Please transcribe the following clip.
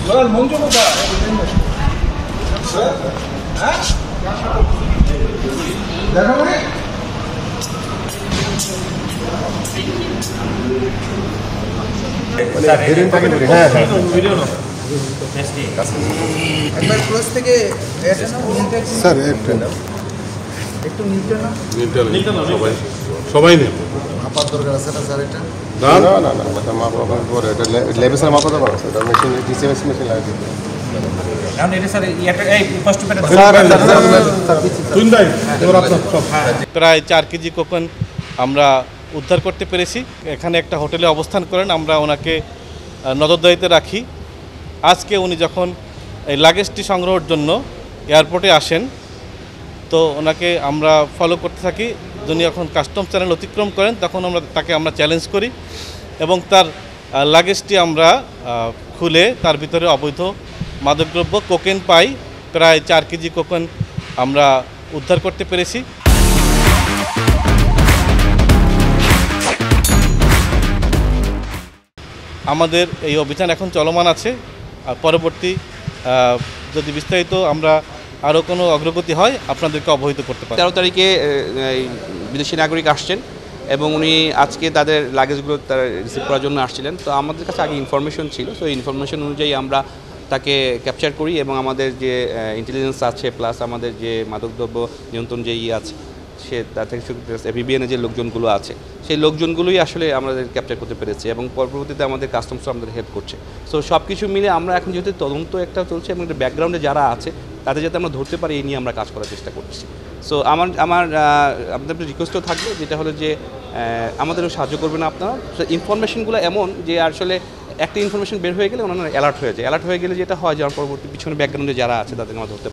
মঞ্জু কোথায়? দেখা মানে একবার ক্লোজ থেকে স্যার একটু সবাই নেই মাপার দরকার আছে না স্যার? এটা না না না না এটা মাপা পরে এটা লেবেসের মাপা তো পারো এটা মেশিন ডিসিএমএস মেশিন লাগিয়ে দিতে প্রায় 4 কেজি কোকেন আমরা উদ্ধার করতে পেরেছি। এখানে একটা হোটেলে অবস্থান করেন, আমরা ওনাকে নজরদারিতে রাখি। আজকে উনি যখন এই লাগেজটি সংগ্রহের জন্য এয়ারপোর্টে আসেন, তো ওনাকে আমরা ফলো করতে থাকি। যিনি যখন কাস্টম চ্যানেল অতিক্রম করেন তখন তাকে আমরা চ্যালেঞ্জ করি এবং তার লাগেজটি আমরা খুলে তার ভিতরে অবৈধ মাদকদ্রব্য কোকেন পাই। প্রায় 4 কেজি কোকেন আমরা উদ্ধার করতে পেরেছি। আমাদের এই অভিযান এখন চলমান আছে। পরবর্তী যদি বিস্তারিত আমরা আরও কোনো অগ্রগতি হয় আপনাদেরকে অবহিত করতে পারি। 13 তারিখে বিদেশি নাগরিক আসছেন এবং উনি আজকে তাদের লাগেজগুলো তারা রিসিভ করার জন্য আসছিলেন। তো আমাদের কাছে আগে ইনফরমেশন ছিল, তো ইনফরমেশন অনুযায়ী আমরা তাকে ক্যাপচার করি এবং আমাদের যে ইন্টেলিজেন্স আছে প্লাস আমাদের যে মাদকদ্রব্য নিয়ন্ত্রণ যে আছে সে তার থেকে এপিবিএনে যে লোকজনগুলো আছে সেই লোকজনগুলোই আসলে আমাদের ক্যাপচার করতে পেরেছি এবং পরবর্তীতে আমাদের কাস্টমসও আমাদের হেল্প করছে। সো সব কিছু মিলে আমরা এখন যেহেতু তদন্ত একটা চলছে এবং ব্যাকগ্রাউন্ডে যারা আছে তাদের যাতে আমরা ধরতে পারি এই নিয়ে আমরা কাজ করার চেষ্টা করছি। সো আপনাদের রিকোয়েস্টও থাকবে, যেটা হলো যে আমাদেরও সাহায্য করবেন আপনারা। ইনফরমেশনগুলো এমন যে আসলে একটা ইনফরমেশন বের হয়ে গেলে ওনারা অ্যালার্ট হয়ে যায়। অ্যালার্ট হয়ে গেলে যেটা হয় যে পরবর্তী পিছনে ব্যাকগ্রাউন্ডে যারা আছে তাদের আমরা ধরতে